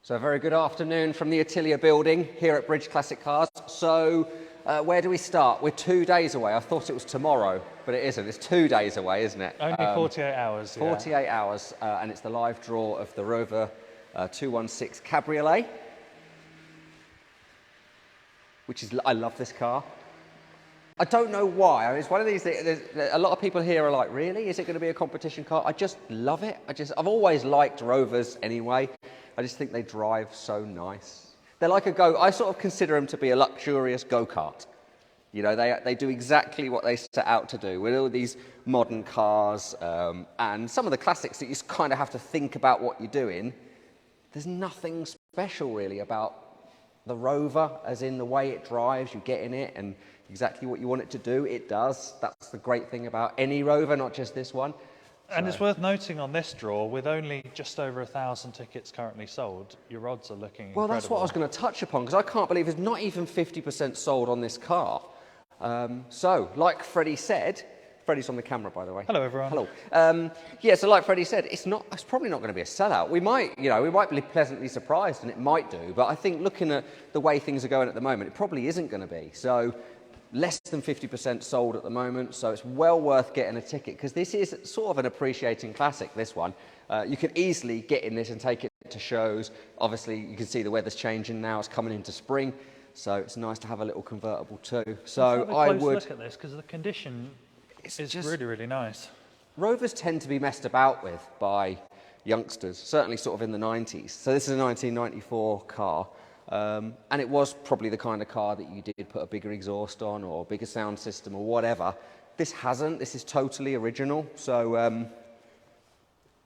So a very good afternoon from the Atelier building here at Bridge Classic Cars. So where do we start? We're 2 days away. I thought it was tomorrow, but it isn't. It's 2 days away, isn't it? Only 48 hours. 48 hours, and it's the live draw of the Rover 216 Cabriolet, which is, I love this car. I don't know why. I mean, it's one of these things, a lot of people here are like, really? Is it going to be a competition car? I just love it. I've always liked Rovers anyway. I just think they drive so nice. They're like I sort of consider them to be a luxurious go-kart. You know, they do exactly what they set out to do with all these modern cars and some of the classics that you kind of have to think about what you're doing. There's nothing special really about the Rover, as in the way it drives, you get in it and exactly what you want it to do, it does. That's the great thing about any Rover, not just this one. And it's worth noting on this draw, with only just over 1,000 tickets currently sold, your odds are looking incredible. Well, that's what I was going to touch upon, because I can't believe there's not even 50% sold on this car. So, like Freddie said, Freddie's on the camera, by the way. Hello, everyone. Hello. Yeah, so like Freddie said, it's probably not going to be a sellout. We might be pleasantly surprised, and it might do. But I think looking at the way things are going at the moment, it probably isn't going to be. So, less than 50% sold at the moment, so it's well worth getting a ticket, because this is sort of an appreciating classic, this one. You can easily get in this and take it to shows. Obviously, you can see the weather's changing now, it's coming into spring, so it's nice to have a little convertible too. So I would look at this, because the condition is just really, really nice. Rovers tend to be messed about with by youngsters, certainly sort of in the 90s. So this is a 1994 car. And it was probably the kind of car that you did put a bigger exhaust on or a bigger sound system or whatever. This hasn't. This is totally original. So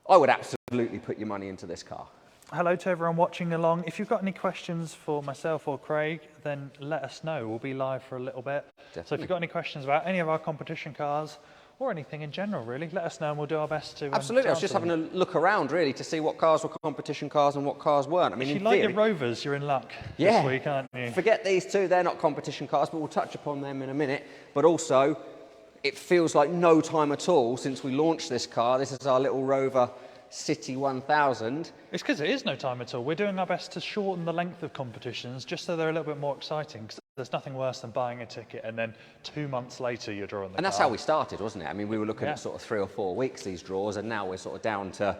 I would absolutely put your money into this car. Hello to everyone watching along. If you've got any questions for myself or Craig, then let us know. We'll be live for a little bit. Definitely. So if you've got any questions about any of our competition cars, or anything in general, really, let us know and we'll do our best to Absolutely. I was just having a look around, really, to see what cars were competition cars and what cars weren't. I mean, if you in like theory, your Rovers, you're in luck this week, aren't you? Forget these two, they're not competition cars, but we'll touch upon them in a minute. But also, it feels like no time at all since we launched this car. This is our little Rover City 1000. It's because it is no time at all. We're doing our best to shorten the length of competitions just so they're a little bit more exciting, because there's nothing worse than buying a ticket and then 2 months later you're drawing the car. And that's how we started, wasn't it? I mean, we were looking at sort of 3 or 4 weeks, these draws, and now we're sort of down to,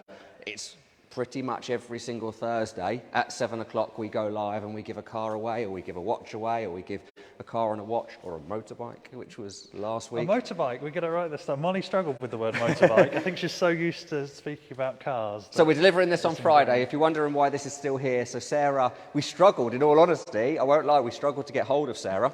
it's pretty much every single Thursday at 7 o'clock we go live and we give a car away, or we give a watch away, or we give a car and a watch, or a motorbike, which was last week. A motorbike, we get it right this time. Molly struggled with the word motorbike. I think she's so used to speaking about cars. So we're delivering this on Friday. If you're wondering why this is still here, so Sarah, we struggled, in all honesty, I won't lie, we struggled to get hold of Sarah,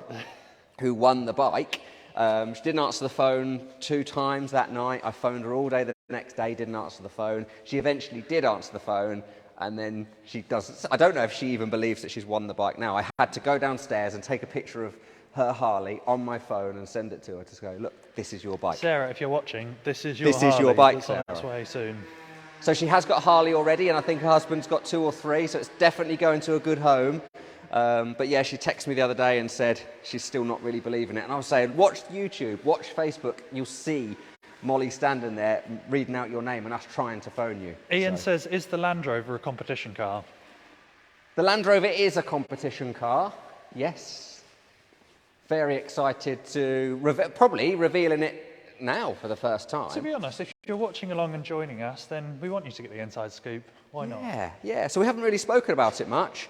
who won the bike. She didn't answer the phone 2 times that night. I phoned her all day the next day, didn't answer the phone. She eventually did answer the phone, and then she doesn't. I don't know if she even believes that she's won the bike now. I had to go downstairs and take a picture of her Harley on my phone and send it to her to go, look, this is your bike. Sarah, if you're watching, this is your Harley. This is your bike, Sarah. That's way soon. So she has got a Harley already, and I think her husband's got 2 or 3, so it's definitely going to a good home. But yeah, she texted me the other day and said she's still not really believing it. And I was saying, watch YouTube, watch Facebook, you'll see Molly standing there reading out your name and us trying to phone you. Ian says, is the Land Rover a competition car? The Land Rover is a competition car, yes. Very excited to, probably revealing it now for the first time. To be honest, if you're watching along and joining us, then we want you to get the inside scoop. Why not? Yeah. So we haven't really spoken about it much.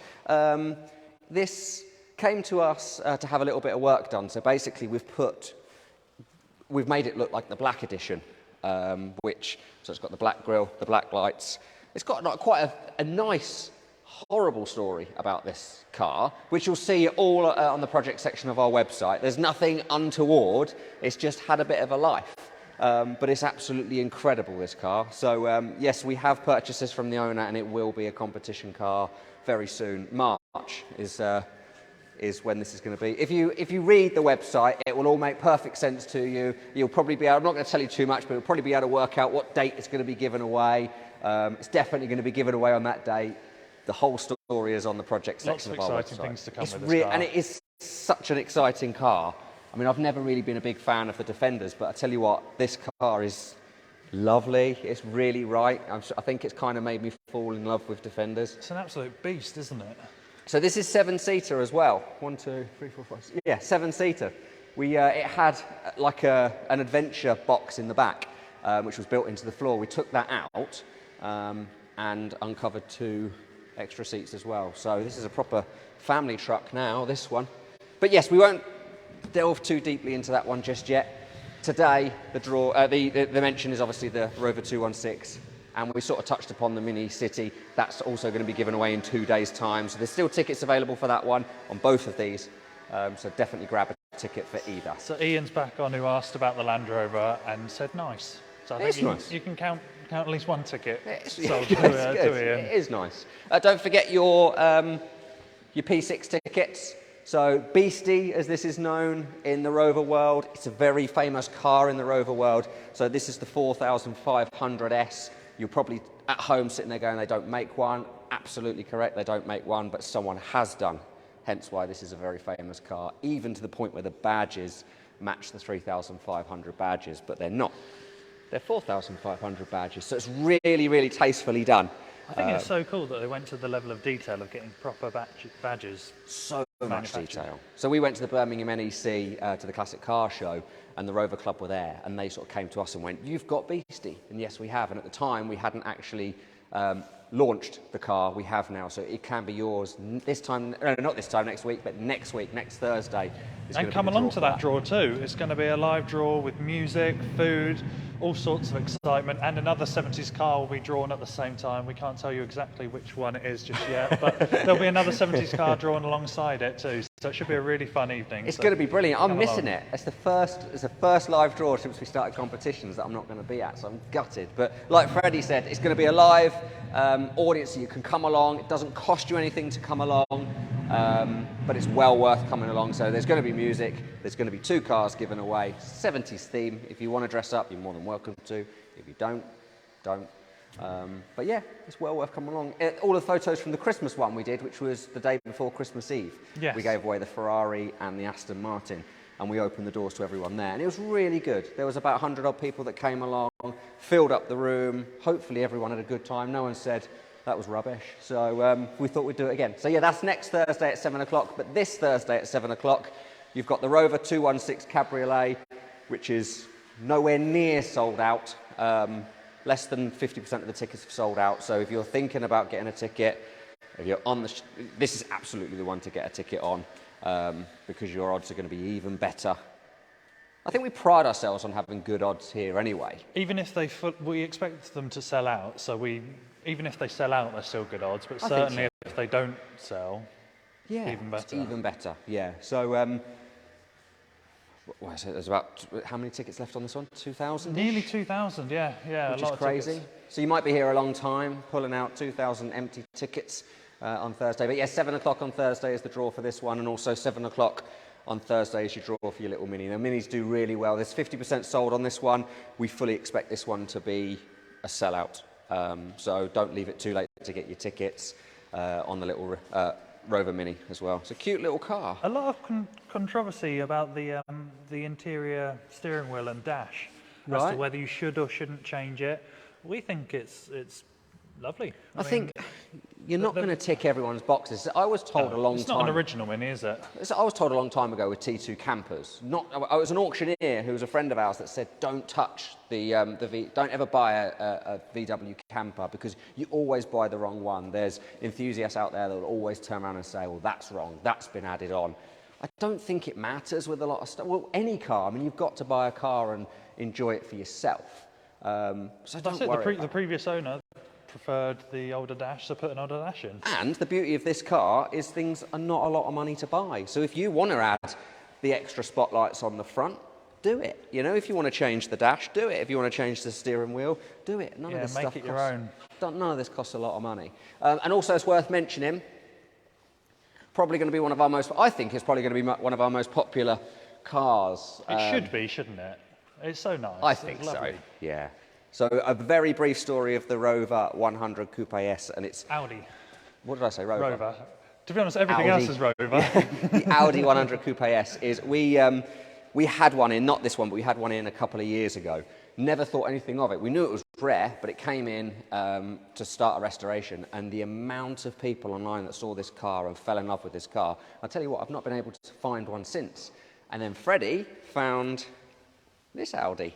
This came to us to have a little bit of work done. So basically we've made it look like the black edition, so it's got the black grille, the black lights. It's got quite a nice, horrible story about this car, which you'll see all on the project section of our website. There's nothing untoward, it's just had a bit of a life. But it's absolutely incredible, this car. So yes, we have purchased this from the owner, and it will be a competition car very soon. March is when this is going to be. If you read the website, it will all make perfect sense to you. You'll probably be able, I'm not going to tell you too much, but you'll probably be able to work out what date it's going to be given away. It's definitely going to be given away on that date. The whole story is on the project section of our website. Lots of exciting things to come with this car. And it is such an exciting car. I mean, I've never really been a big fan of the Defenders, but I tell you what, this car is lovely. It's really right. I think it's kind of made me fall in love with Defenders. It's an absolute beast, isn't it? So this is 7-seater as well. 1, 2, 3, 4, 5. Yeah, 7-seater. It had like an adventure box in the back, which was built into the floor. We took that out and uncovered 2 extra seats as well. So this is a proper family truck now, this one. But yes, we won't delve too deeply into that one just yet. Today, the mention is obviously the Rover 216, and we sort of touched upon the Mini City. That's also going to be given away in 2 days' time. So there's still tickets available for that one on both of these. So definitely grab a ticket for either. So Ian's back on, who asked about the Land Rover and said nice. So I think you can count at least 1 ticket sold to Ian. It is nice. Don't forget your P6 tickets. So Beastie, as this is known in the Rover world, it's a very famous car in the Rover world. So this is the 4500S. You're probably at home sitting there going, they don't make one. Absolutely correct, they don't make one, but someone has done. Hence why this is a very famous car, even to the point where the badges match the 3,500 badges, but they're not. They're 4,500 badges, so it's really, really tastefully done. I think it's so cool that they went to the level of detail of getting proper badges. So much detail. So we went to the Birmingham NEC, to the Classic Car Show, and the Rover Club were there, and they sort of came to us and went, "You've got Beastie." And yes, we have. And at the time, we hadn't actually launched the car. We have now, so it can be yours this time. No, not this time next week, but next week, next Thursday. And come along to that draw too. It's going to be a live draw with music, food, all sorts of excitement, and another 70s car will be drawn at the same time. We can't tell you exactly which one it is just yet, but there'll be another 70s car drawn alongside it too. So it should be a really fun evening. It's going to be brilliant. I'm missing it. It's the first live draw since we started competitions that I'm not going to be at, so I'm gutted. But like Freddie said, it's going to be a live audience, so you can come along. It doesn't cost you anything to come along, but it's well worth coming along. So there's going to be music. There's going to be 2 cars given away. 70s theme. If you want to dress up, you're more than welcome to. If you don't. But yeah, it's well worth coming along. All the photos from the Christmas one we did, which was the day before Christmas Eve. Yes. We gave away the Ferrari and the Aston Martin, and we opened the doors to everyone there. And it was really good. There was about 100 odd people that came along, filled up the room. Hopefully everyone had a good time. No one said that was rubbish. So we thought we'd do it again. So yeah, that's next Thursday at 7 o'clock. But this Thursday at 7 o'clock, you've got the Rover 216 Cabriolet, which is nowhere near sold out. Less than 50% of the tickets have sold out. So if you're thinking about getting a ticket, if you're on this is absolutely the one to get a ticket on, because your odds are going to be even better. I think we pride ourselves on having good odds here anyway. Even if we expect them to sell out, so even if they sell out, they're still good odds. But certainly if they don't sell, even better. Even better. Yeah. So. What is it? There's about, how many tickets left on this one? 2,000? Nearly 2,000, yeah. Which is crazy. So you might be here a long time, pulling out 2,000 empty tickets on Thursday. But yeah, 7 o'clock on Thursday is the draw for this one, and also 7 o'clock on Thursday is your draw for your little Mini. Now, Minis do really well. There's 50% sold on this one. We fully expect this one to be a sellout. So don't leave it too late to get your tickets on the little Rover Mini as well. It's a cute little car. A lot of controversy about the interior steering wheel and dash, as to whether you should or shouldn't change it. We think it's lovely. I think you're not going to tick everyone's boxes. I was told a long time. It's not an original Mini, is it? I was told a long time ago with T2 campers. I was an auctioneer who was a friend of ours that said, don't touch don't ever buy a VW camper, because you always buy the wrong one. There's enthusiasts out there that will always turn around and say, well, that's wrong, that's been added on. I don't think it matters with a lot of stuff. Well, any car, I mean, you've got to buy a car and enjoy it for yourself. So that's don't worry. The previous owner preferred the older dash, so put an older dash in. And the beauty of this car is things are not a lot of money to buy. So if you want to add the extra spotlights on the front, do it. You know, if you want to change the dash, do it. If you want to change the steering wheel, do it. None of this make stuff it your own. None of this costs a lot of money. And also, it's worth mentioning, probably going to be one of our most, I think it's probably going to be one of our most popular cars. It should be, shouldn't it? It's so nice. I think so, yeah. So a very brief story of the Rover 100 Coupe S, and it's... Audi. What did I say, Rover? Rover. To be honest, everything else is Rover. The Audi 100 Coupe S is... We had one in, not this one, but we had one in a couple of years ago. Never thought anything of it. We knew it was rare, but it came in to start a restoration, and the amount of people online that saw this car and fell in love with this car, I'll tell you what, I've not been able to find one since. And then Freddie found this Audi,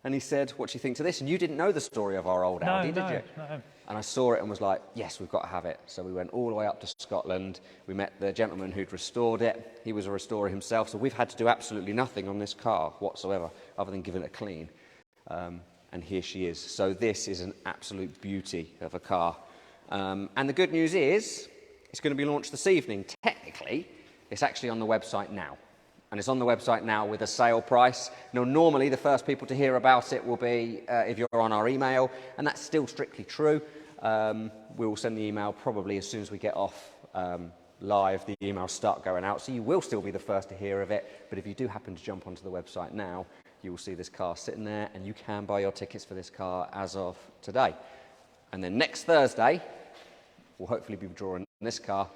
and he said, what do you think to this? And you didn't know the story of our old Audi, did you? No. And I saw it and was like, yes, we've got to have it. So we went all the way up to Scotland. We met the gentleman who'd restored it. He was a restorer himself, so we've had to do absolutely nothing on this car whatsoever other than give it a clean. And here she is. So this is an absolute beauty of a car. And the good news is, it's going to be launched this evening. Technically, it's actually on the website now. And it's on the website now with a sale price. Now, normally, the first people to hear about it will be if you're on our email, and that's still strictly true. We will send the email probably as soon as we get off live. The emails start going out, so you will still be the first to hear of it. But if you do happen to jump onto the website now, you will see this car sitting there, and you can buy your tickets for this car as of today. And then next Thursday, we'll hopefully be drawing this car.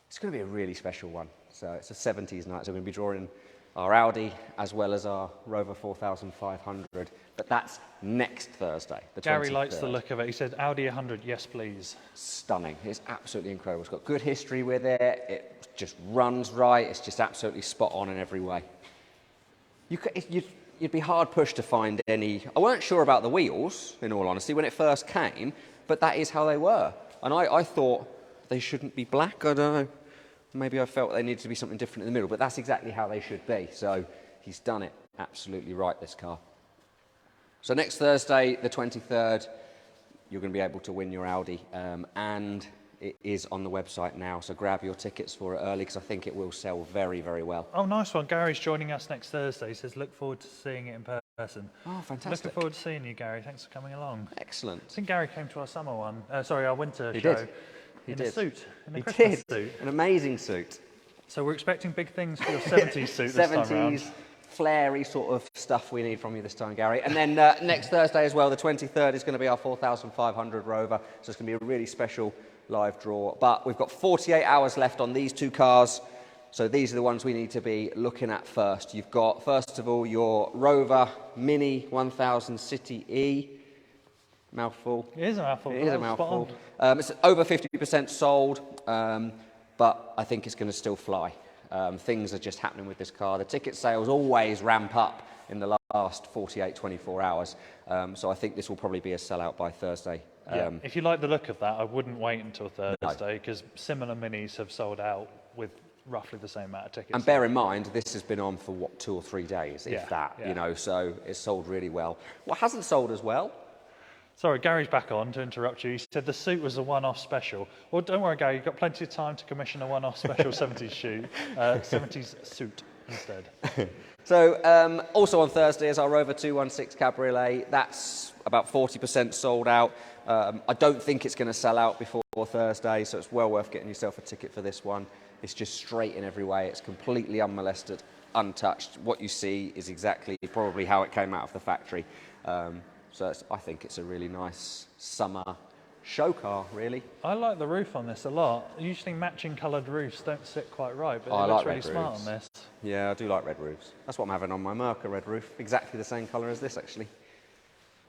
It's going to be a really special one. So it's a 70s night, so we're going to be drawing our Audi as well as our Rover 4500. But that's next Thursday, the 23rd. Gary likes the look of it. He said, Audi 100, yes please. Stunning. It's absolutely incredible. It's got good history with it. It just runs right. It's just absolutely spot on in every way. You'd be hard pushed to find any. I weren't sure about the wheels, in all honesty, when it first came, but that is how they were. And I thought they shouldn't be black. I don't know. Maybe I felt they needed to be something different in the middle, but that's exactly how they should be. So he's done it absolutely right, this car. So next Thursday, the 23rd, you're going to be able to win your Audi, and it is on the website now. So grab your tickets for it early, because I think it will sell very, very well. Oh, nice one. Gary's joining us next Thursday. He says, look forward to seeing it in person. Oh, fantastic. Looking forward to seeing you, Gary. Thanks for coming along. Excellent. I think Gary came to our summer one. Our winter He show. did. He in did. a suit. In a He Christmas did. suit. An amazing suit. So we're expecting big things for your 70s suit this time round. 70s, flary sort of stuff we need from you this time, Gary. And then next Thursday as well, the 23rd, is going to be our 4500 Rover. So it's going to be a really special live draw. But we've got 48 hours left on these two cars. So these are the ones we need to be looking at first. You've got, first of all, your Rover Mini 1000 City E. Mouthful. It is a mouthful. It is a mouthful. It's over 50% sold, but I think it's going to still fly. Things are just happening with this car. The ticket sales always ramp up in the last 48, 24 hours. So I think this will probably be a sellout by Thursday. Yeah. If you like the look of that, I wouldn't wait until Thursday, because similar minis have sold out with roughly the same amount of tickets. And bear in mind, this has been on for, what, 2 or 3 days, if that, yeah. you know, so it's sold really well. What hasn't sold as well? Sorry, Gary's back on, to interrupt you. He said the suit was a one-off special. Well, don't worry, Gary, you've got plenty of time to commission a one-off special 70s suit instead. So also on Thursday is our Rover 216 Cabriolet. That's about 40% sold out. I don't think it's going to sell out before Thursday, so it's well worth getting yourself a ticket for this one. It's just straight in every way. It's completely unmolested, untouched. What you see is exactly probably how it came out of the factory. So I think it's a really nice summer show car, really. I like the roof on this a lot. Usually matching coloured roofs don't sit quite right, but I it looks like really red smart roofs. on this. Yeah, I do like red roofs. That's what I'm having on my Merca red roof. Exactly the same colour as this, actually.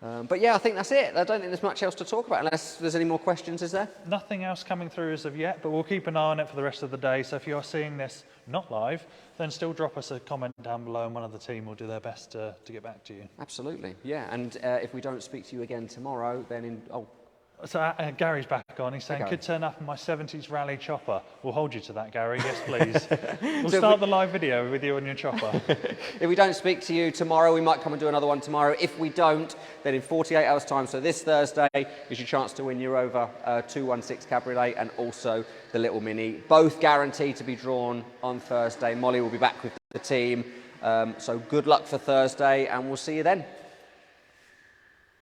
But yeah, I think that's it. I don't think there's much else to talk about, unless there's any more questions, is there? Nothing else coming through as of yet, but we'll keep an eye on it for the rest of the day. So if you're seeing this not live, then still drop us a comment down below, and one of the team will do their best to get back to you. Absolutely, yeah. And if we don't speak to you again tomorrow, then So Gary's back on. He's saying, could turn up in my 70s rally chopper. We'll hold you to that, Gary. Yes, please. We'll start the live video with you on your chopper. If we don't speak to you tomorrow, we might come and do another one tomorrow. If we don't, then in 48 hours' time, so this Thursday, is your chance to win your Rover 216 Cabriolet and also the Little Mini. Both guaranteed to be drawn on Thursday. Molly will be back with the team. So good luck for Thursday, and we'll see you then.